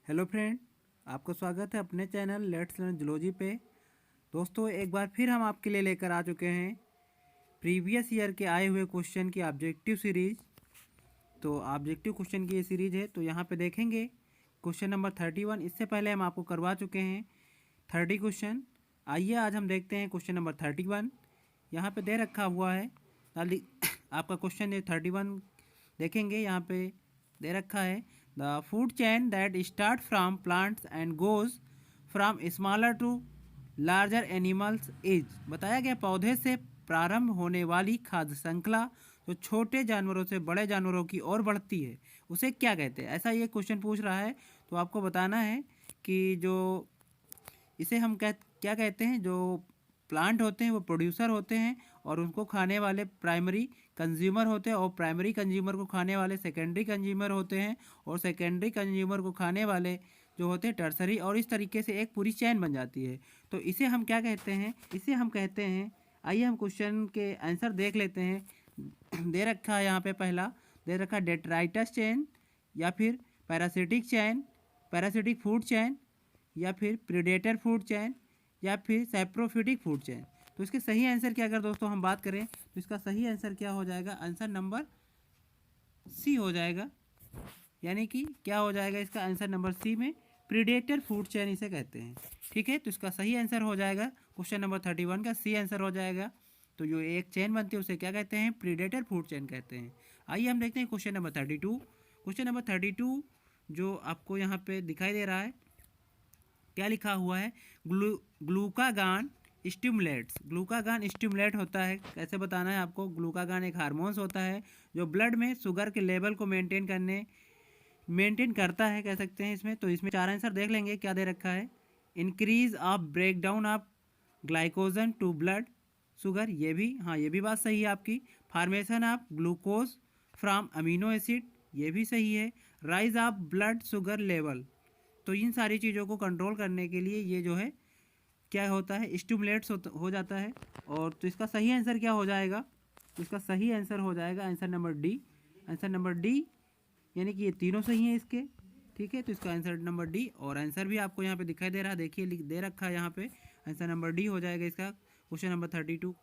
Hello friend, आपका स्वागत है अपने चैनल लेट्स लर्न जूलॉजी पे। दोस्तों, एक बार फिर हम आपके लिए लेकर आ चुके हैं प्रीवियस ईयर के आए हुए क्वेश्चन की ऑब्जेक्टिव सीरीज़। तो ऑब्जेक्टिव क्वेश्चन की ये सीरीज़ है, तो यहाँ पे देखेंगे क्वेश्चन नंबर 31। इससे पहले हम आपको करवा चुके हैं 30 क्वेश्चन। आइए आज हम देखते हैं क्वेश्चन नंबर 31। यहाँ पे दे रखा हुआ है आपका क्वेश्चन है 31। देखेंगे यहाँ पे दे रखा है the food chain that start from plants and goes from smaller to larger animals is. बताया गया पौधे से प्रारंभ होने वाली खाद्य श्रृंखला जो छोटे जानवरों से बड़े जानवरों की ओर बढ़ती है उसे क्या कहते हैं। ऐसा ये क्वेश्चन पूछ रहा है, तो आपको बताना है कि जो इसे हम क्या कहते हैं। जो प्लांट होते हैं वो प्रोड्यूसर होते हैं और उनको खाने वाले प्राइमरी कंज्यूमर होते हैं, और प्राइमरी कंज्यूमर को खाने वाले सेकेंडरी कंज्यूमर होते हैं, और सेकेंडरी कंज्यूमर को खाने वाले जो होते हैं टर्सरी, और इस तरीके से एक पूरी चैन बन जाती है। तो इसे हम क्या कहते हैं, इसे हम कहते हैं। आइए हम क्वेश्चन के आंसर देख लेते हैं। दे रखा है यहाँ पे पहला दे रखा है डेट्राइटस चैन, या फिर पैरासिटिक चैन, पैरासिटिक फूड चैन, या फिर प्रीडेटर फूड चैन, या फिर सैप्रोफिटिक फूड चैन। तो इसके सही आंसर की अगर दोस्तों हम बात करें तो इसका सही आंसर क्या हो जाएगा, आंसर नंबर सी हो जाएगा। यानी कि क्या हो जाएगा इसका आंसर नंबर सी में प्रीडेटर फूड चैन इसे कहते हैं। ठीक है, तो इसका सही आंसर हो जाएगा क्वेश्चन नंबर 31 का सी आंसर हो जाएगा। तो जो एक चैन बनती है उसे क्या कहते हैं, प्रीडेटर फूड चैन कहते हैं। आइए हम देखते हैं क्वेश्चन नंबर 32। क्वेश्चन नंबर 32 जो आपको यहाँ पे दिखाई दे रहा है, क्या लिखा हुआ है, ग्लूकागान स्टिमुलेट्स। ग्लूकागान स्टिमुलेट होता है, कैसे बताना है आपको। ग्लूकागान एक हार्मोन्स होता है जो ब्लड में शुगर के लेवल को मेंटेन करता है, कह सकते हैं इसमें। तो इसमें चार आंसर देख लेंगे क्या दे रखा है। Increase of break down of glycogen to blood sugar, ये भी हाँ, ये भी बात सही है आपकी। Formation of glucose from amino acid, ये भी सही है। Rise of blood sugar level, तो इन सारी चीज़ों को कंट्रोल करने के लिए ये जो है क्या होता है, स्टिमुलेट्स हो जाता है। और तो इसका सही आंसर क्या हो जाएगा, तो इसका सही आंसर हो जाएगा answer number D. Answer number D, यानी कि ये तीनों सही हैं इसके। ठीक है, तो इसका आंसर नंबर डी, और आंसर भी आपको यहाँ पे दिखाई दे रहा है, देखिए दे रखा है यहाँ पे, आंसर नंबर डी हो जाएगा इसका क्वेश्चन नंबर 32।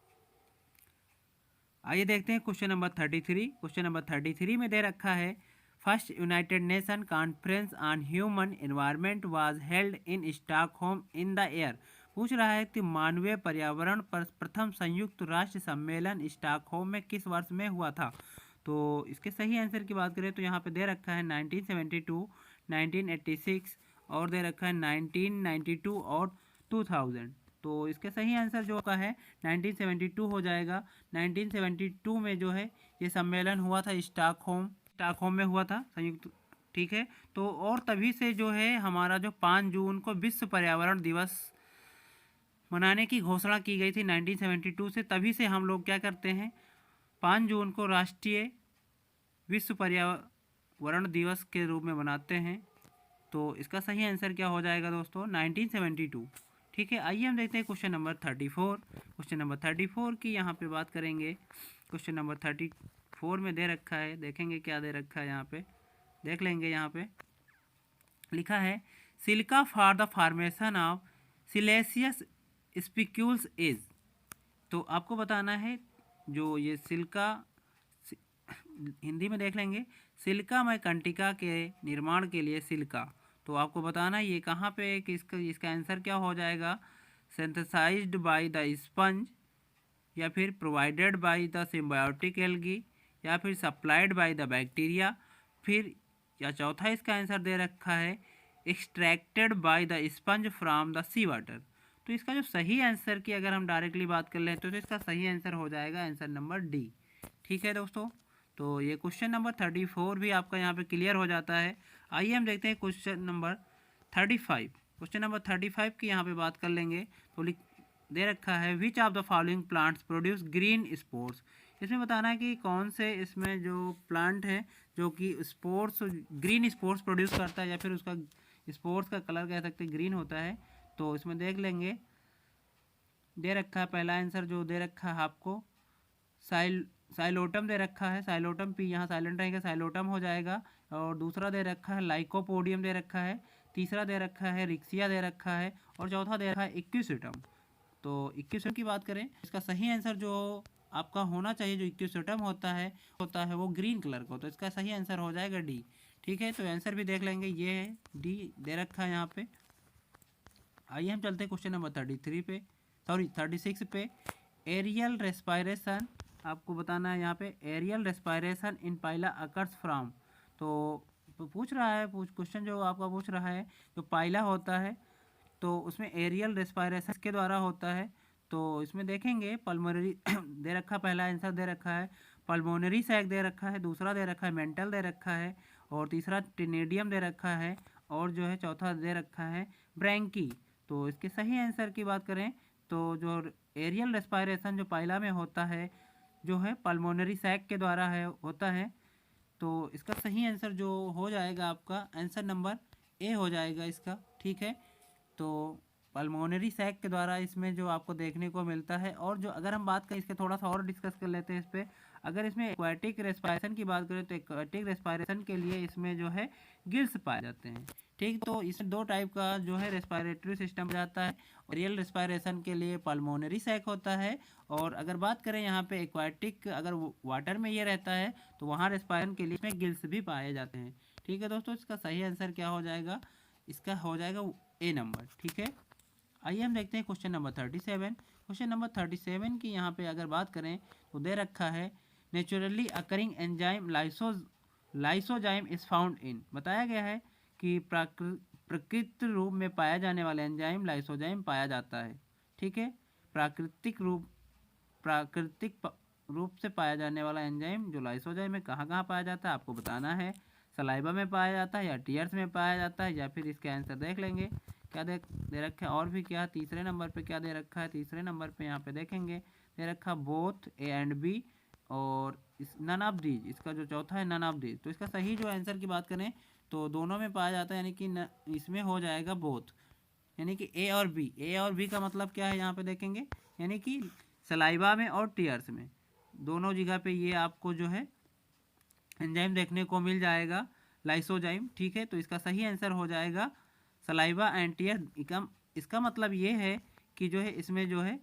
आइए देखते हैं क्वेश्चन नंबर 33। क्वेश्चन नंबर 33 में दे रखा है first United nation conference on human environment was held in Stockholm in the year. पूछ रहा है कि मानवीय पर्यावरण पर प्रथम संयुक्त राष्ट्र सम्मेलन स्टॉकहोम में किस वर्ष में हुआ था। तो इसके सही आंसर की बात करें तो यहाँ पे दे रखा है 1972, 1986, और दे रखा है 1992 और 2000। तो इसके सही आंसर जो का है 1972 हो जाएगा। 1972 में जो है ये सम्मेलन हुआ था, स्टॉकहोम में हुआ था संयुक्त। ठीक है, तो और तभी से जो है हमारा जो 5 जून को विश्व पर्यावरण दिवस मनाने की घोषणा की गई थी 1972 से। तभी से हम लोग क्या करते हैं, 5 जून को राष्ट्रीय विश्व पर्यावरण दिवस के रूप में मनाते हैं। तो इसका सही आंसर क्या हो जाएगा दोस्तों, 1972। ठीक है, आइए हम देखते हैं क्वेश्चन नंबर 34। क्वेश्चन नंबर 34 की यहाँ पे बात करेंगे। क्वेश्चन नंबर 34 में दे रखा है, देखेंगे क्या दे रखा है यहाँ पे, देख लेंगे। यहाँ पे लिखा है silica for the formation of siliceous spicules is. तो आपको बताना है जो ये सिलिका, हिंदी में देख लेंगे, सिलिकामय कंटिका के निर्माण के लिए सिलिका। तो आपको बताना है ये कहाँ पे कि इसका आंसर क्या हो जाएगा, सिंथेसाइज्ड बाय द स्पंज, या फिर provided by the symbiotic algae, या फिर सप्लाइड बाय द बैक्टीरिया, फिर या चौथा इसका आंसर दे रखा है extracted by the sponge from the sea water. तो इसका जो सही आंसर की अगर हम डायरेक्टली बात कर लें तो इसका सही आंसर हो जाएगा आंसर नंबर डी। ठीक है दोस्तों, तो ये क्वेश्चन नंबर 34 भी आपका यहाँ पे क्लियर हो जाता है। आइए हम देखते हैं क्वेश्चन नंबर 35। क्वेश्चन नंबर 35 की यहाँ पे बात कर लेंगे। तो दे रखा है which of the following plants produce green sports. इसमें बताना है कि कौन से इसमें जो प्लांट है जो कि स्पोर्ट्स ग्रीन स्पोर्ट्स प्रोड्यूस करता है, या फिर उसका स्पोर्ट्स का कलर कह सकते हैं ग्रीन होता है। तो इसमें देख लेंगे, दे रखा है पहला आंसर जो दे रखा है आपको साइलोटम दे रखा है, साइलोटम पी यहाँ साइलेंट रहेगा, साइलोटम हो जाएगा। और दूसरा दे रखा है लाइकोपोडियम दे रखा है, तीसरा दे रखा है रिक्सिया दे रखा है, और चौथा दे रखा है इक्विसिटम। तो इक्विसिटम की बात करें, इसका सही आंसर जो आपका होना चाहिए, जो इक्विसिटम होता है वो ग्रीन कलर का, तो इसका सही आंसर हो जाएगा डी। ठीक है, तो आंसर भी देख लेंगे, ये है डी दे रखा है यहाँ पे। आइए हम चलते हैं क्वेश्चन नंबर 36 पे। एरियल रेस्पायरेशन आपको बताना है यहाँ पे, aerial respiration in Pila occurs from. तो पूछ रहा है, क्वेश्चन जो आपका पूछ रहा है, जो पाइला होता है तो उसमें एरियल रेस्पायरेशन के द्वारा होता है। तो इसमें देखेंगे पल्मोनरी दे रखा, पहला आंसर दे रखा है पल्मोनरी सैक दे रखा है, दूसरा दे रखा है मेंटल दे रखा है, और तीसरा टिनेडियम दे रखा है, और जो है चौथा दे रखा है ब्रैंकी। तो इसके सही आंसर की बात करें तो जो एरियल रेस्पायरेशन जो पाइला में होता है, जो है पल्मोनरी सैक के द्वारा है होता है। तो इसका सही आंसर जो हो जाएगा आपका आंसर नंबर ए हो जाएगा इसका। ठीक है, तो पल्मोनरी सैक के द्वारा इसमें जो आपको देखने को मिलता है। और जो अगर हम बात करें इसके, थोड़ा सा और डिस्कस कर लेते हैं इस पर। अगर इसमें एक्वाटिक रेस्पायरेशन की बात करें तो एक्वाटिक रेस्पायरेशन के लिए इसमें जो है गिल्स पाए जाते हैं। ठीक, तो इसमें दो टाइप का जो है रेस्पायरेटरी सिस्टम जाता है। रियल रेस्पायरेशन के लिए पल्मोनरी सैक होता है, और अगर बात करें यहाँ पे एक्वाटिक, अगर वाटर में ये रहता है तो वहाँ रेस्पायरेशन के लिए इसमें गिल्स भी पाए जाते हैं। ठीक है दोस्तों, इसका सही आंसर क्या हो जाएगा, इसका हो जाएगा ए नंबर। ठीक है, आइए हम देखते हैं क्वेश्चन नंबर 37। क्वेश्चन नंबर 37 की यहाँ पे अगर बात करें तो दे रखा है naturally occurring enzyme lysozyme is found in. बताया गया है कि प्राकृतिक रूप में पाया जाने वाला एंजाइम लाइसोजाइम पाया जाता है। ठीक है, प्राकृतिक रूप से पाया जाने वाला एंजाइम जो लाइसोजाइम है कहाँ कहाँ पाया जाता है आपको बताना है। सलाइवा में पाया जाता है, या टीयर्स में पाया जाता है, या फिर इसके आंसर देख लेंगे क्या दे रखा है। और भी क्या तीसरे नंबर पे क्या दे रखा है, तीसरे नंबर पे यहाँ पे देखेंगे दे रखा बोथ ए एंड बी, और इस नन ऑफ दीज, इसका जो चौथा है नन ऑफ दीज। तो इसका सही जो आंसर की बात करें तो दोनों में पाया जाता है, यानी कि इसमें हो जाएगा बोथ, यानी कि ए और बी। ए और बी का मतलब क्या है यहाँ पे देखेंगे, यानी कि सलाइवा में और टीयर्स में दोनों जगह पे ये आपको जो है एंजाइम देखने को मिल जाएगा लाइसोजाइम। ठीक है, तो इसका सही आंसर हो जाएगा सलाइवा एंड टीयर। इसका मतलब ये है कि जो है इसमें जो है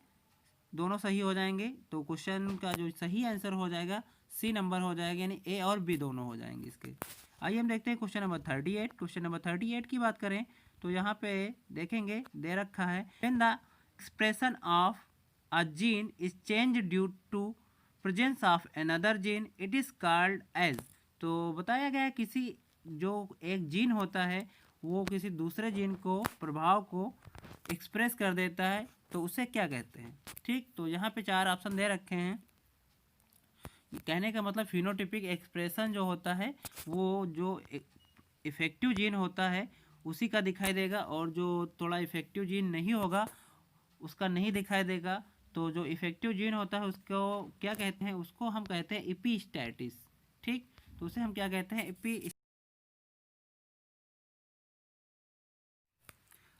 दोनों सही हो जाएंगे। तो क्वेश्चन का जो सही आंसर हो जाएगा सी नंबर हो जाएगा, यानी ए और बी दोनों हो जाएंगे इसके। आइए हम देखते हैं क्वेश्चन नंबर 38। क्वेश्चन नंबर 38 की बात करें तो यहाँ पे देखेंगे दे रखा है when the expression of a gene is change due to presence of another gene it is called as. तो बताया गया है किसी जो एक जीन होता है वो किसी दूसरे जीन को प्रभाव को एक्सप्रेस कर देता है तो उसे क्या कहते हैं। ठीक, तो यहाँ पे 4 ऑप्शन दे रखे हैं। कहने का मतलब फिनोटिपिक एक्सप्रेशन जो होता है वो जो इफेक्टिव जीन होता है उसी का दिखाई देगा, और जो थोड़ा इफेक्टिव जीन नहीं होगा उसका नहीं दिखाई देगा। तो जो इफेक्टिव जीन होता है उसको क्या कहते हैं, उसको हम कहते हैं एपिस्टैटिस। ठीक, तो उसे हम क्या कहते हैं,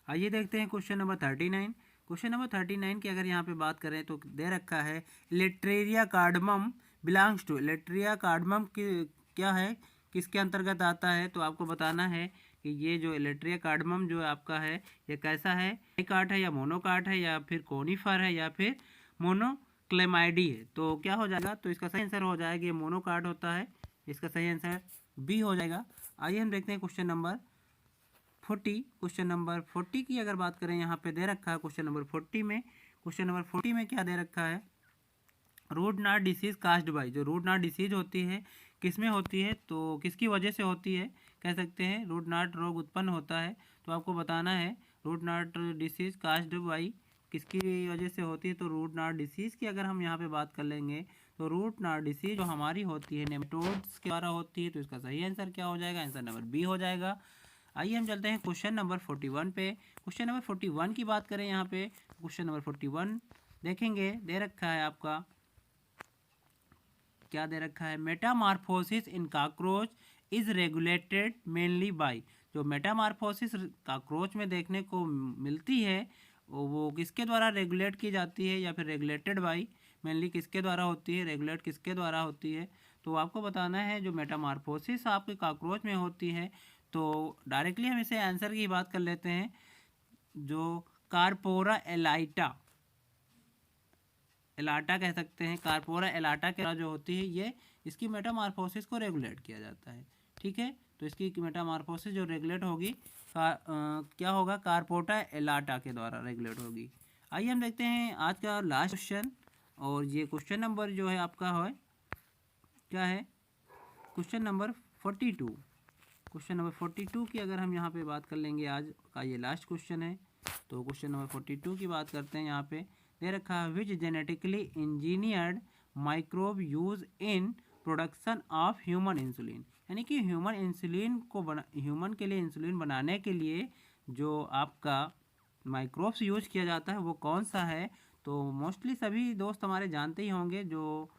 आइए देखते हैं क्वेश्चन नंबर 39। क्वेश्चन नंबर 39 की अगर यहाँ पे बात करें तो दे रखा है लेट्रेरिया कार्डमम बिलोंग्स टू। लेट्रेरिया कार्डमम की क्या है, किसके अंतर्गत आता है, तो आपको बताना है कि ये जो लेट्रेरिया कार्डमम जो आपका है ये कैसा है, डाइकाट है या मोनोकाट है या फिर कोनिफर है या फिर मोनोक्लेमाइडी है। तो क्या हो जाएगा, तो इसका सही आंसर हो जाएगा ये मोनोकाट होता है, इसका सही आंसर बी हो जाएगा। आइए हम देखते हैं क्वेश्चन नंबर 40। क्वेश्चन नंबर 40 की अगर बात करें यहाँ पे दे रखा है क्वेश्चन नंबर 40 में क्या दे रखा है, root knot disease caused by. जो रूट नॉट डिसीज होती है किस में होती है, तो किसकी वजह से होती है, कह सकते हैं रूट नॉट रोग उत्पन्न होता है। तो आपको बताना है root knot disease caused by किसकी वजह से होती है। तो रूट नॉट डिसीज की अगर हम यहाँ पे बात कर लेंगे तो रूट नॉट डिसीज जो हमारी होती है नेमेटोड्स के द्वारा होती है। तो इसका सही आंसर क्या हो जाएगा, आंसर नंबर बी हो जाएगा। आइए हम चलते हैं क्वेश्चन नंबर 41 पे। क्वेश्चन नंबर 41 की बात करें यहाँ पे, क्वेश्चन नंबर 41 देखेंगे दे रखा है आपका, क्या दे रखा है, metamorphosis in cockroach is regulated mainly by. जो मेटामार्फोसिस कॉकरोच में देखने को मिलती है वो किसके द्वारा रेगुलेट की जाती है, या फिर रेगुलेटेड बाय मेनली किसके द्वारा होती है, रेगुलेट किसके द्वारा होती है। तो आपको बताना है जो मेटामार्फोसिस आपके कॉकरोच में होती है तो डायरेक्टली हम इसे आंसर की बात कर लेते हैं। जो कार्पोरा एलाइटा, एलाटा कह सकते हैं, कार्पोरा एलाटा के जो होती है ये, इसकी मेटामॉर्फोसिस को रेगुलेट किया जाता है। ठीक है, तो इसकी मेटामॉर्फोसिस जो रेगुलेट होगी क्या होगा, कार्पोरा एलाटा के द्वारा रेगुलेट होगी। आइए हम देखते हैं आज का लास्ट क्वेश्चन, और ये क्वेश्चन नंबर जो है आपका है क्या है, क्वेश्चन नंबर 42। क्वेश्चन नंबर 42 की अगर हम यहाँ पे बात कर लेंगे, आज का ये लास्ट क्वेश्चन है। तो क्वेश्चन नंबर 42 की बात करते हैं। यहाँ पे दे रखा है, which genetically engineered microbe use in production of human insulin, यानी कि ह्यूमन इंसुलिन को ह्यूमन के लिए इंसुलिन बनाने के लिए जो आपका माइक्रोब्स यूज किया जाता है वो कौन सा है। तो मोस्टली सभी दोस्त हमारे जानते ही होंगे, जो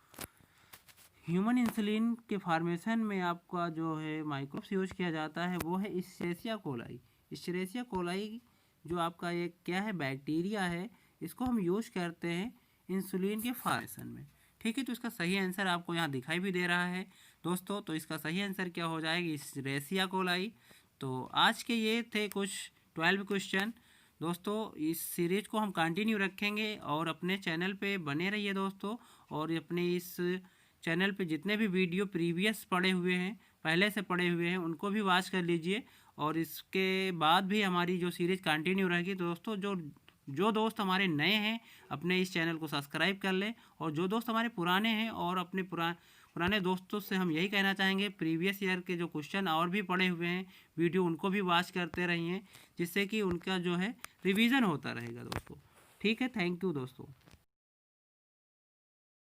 ह्यूमन इंसुलिन के फार्मेशन में आपका जो है माइक्रोब्स यूज किया जाता है वो है इश्चेरिशिया कोलाई। इश्चेरिशिया कोलाई जो आपका एक क्या है, बैक्टीरिया है, इसको हम यूज करते हैं इंसुलिन के फार्मेशन में। ठीक है, तो इसका सही आंसर आपको यहाँ दिखाई भी दे रहा है दोस्तों। तो इसका सही आंसर क्या हो जाएगी, इश्चेरिशिया कोलाई। तो आज के ये थे कुछ 12 क्वेश्चन दोस्तों। इस सीरीज को हम कंटिन्यू रखेंगे और अपने चैनल पे बने रहिए दोस्तों। और अपने इस चैनल पे जितने भी वीडियो प्रीवियस पड़े हुए हैं, पहले से पड़े हुए हैं, उनको भी वॉच कर लीजिए। और इसके बाद भी हमारी जो सीरीज कंटिन्यू रहेगी दोस्तों। जो दोस्त हमारे नए हैं अपने इस चैनल को सब्सक्राइब कर लें, और जो दोस्त हमारे पुराने हैं और अपने पुराने दोस्तों से हम यही कहना चाहेंगे, प्रीवियस ईयर के जो क्वेश्चन और भी पड़े हुए हैं वीडियो, उनको भी वॉच करते रहिए, जिससे कि उनका जो है रिवीजन होता रहेगा दोस्तों। ठीक है, थैंक यू दोस्तों।